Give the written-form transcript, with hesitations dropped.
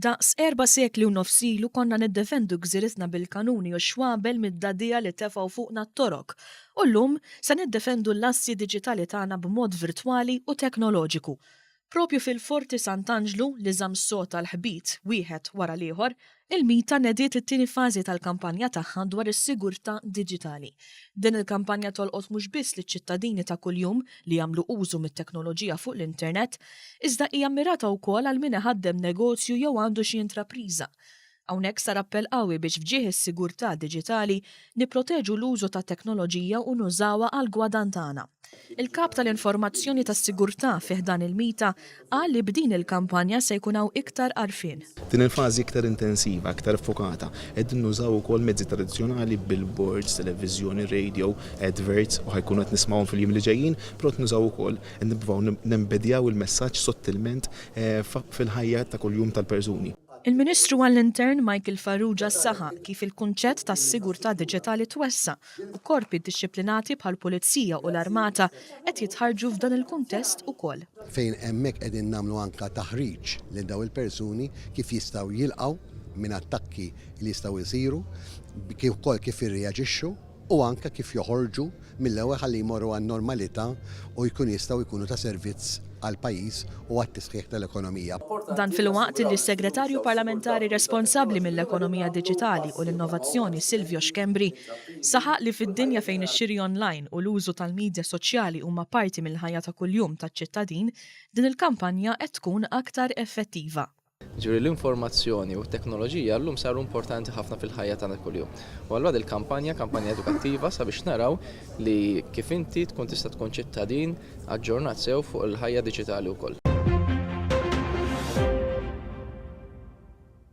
Daqs 4 sekli u nofsilu konna niddefendu gżiritna bil-kanuni u xwabel mid-dadija li tefgħu fuqna t-torok. U llum se niddefendu l-assi diġitali tagħna b'mod virtwali u teknoloġiku. Propju fil-Forti Sant'Angelo li żamm s-sota l-ħbit wieħed wara l-ieħor, il-MITA nediet it-tieni fażi tal-kampanja tagħha dwar is-sigurtà diġitali. Din il-kampanja tolqot mhux biss liċ-ċittadini ta' kuljum li jagħmlu użu mit-teknoloġija fuq l-internet, iżda hija mmirata wkoll għal min iħaddem negozju jew għandu xi intrapriża. Hawnhekk sar appell qawwi biex fġieħ is-sigurtà diġitali nipproteġu l-użu tat teknoloġija u nużawha għal gwadann tagħna. Il-kap tal-informazzjoni tas-sigurtà fih dan il-MITA qal li b'din il-kampanja se jkun hawn iktar għarfien. Din il-fażi iktar intensiva, iktar fokata, qegħdin nużaw ukoll mezzi tradizzjonali billboards, televiżjoni, radio, adverts u ħajkunu qed nisma'hom fil-jiem li ġejjin, però qed nużaw ukoll nippruvaw nembedjaw il-messaġġ sottilment fil-ħajja ta' kuljum tal-persuni. Il-Ministru għall-Intern Michael Farrugia saħa kif il-kunċett tas-sigurtà diġitali twessa u korpi dixxiplinati bħall-Pulizija u l-Armata qed jitħarġu f'dan il-kuntest ukoll. Fejn hemmhekk qegħdin nagħmlu anke taħriġ lil dawn il-persuni kif jistgħu jilqgħu minn attakki li jistgħu jsiru, kif irreaġixxu u anke kif joħorġu mill-ewwel ħalli jmorru għan-normalità u jkunu ta' servizz għall-pajjiż u għat-tisħiħ tal-ekonomija. Dan fil-waqt li s-Segretarju Parlamentari responsabbli mill-ekonomija diġitali u l-innovazzjoni Silvio Xkembri saħaq li fid-dinja fejn ix-xiri online u l-użu tal-midja soċjali huma parti mill-ħajja ta' kuljum taċ-ċittadin, din il-kampanja qed tkun aktar effettiva. Ġuri l-informazzjoni u t-teknoloġija llum saru importanti ħafna fil-ħajja tagħna kuljum. U allura il-kampanja edukattiva sabiex naraw li kif inti tkun tista' tkun ċittadin aġġornat sew fuq il-ħajja diġitali wkoll.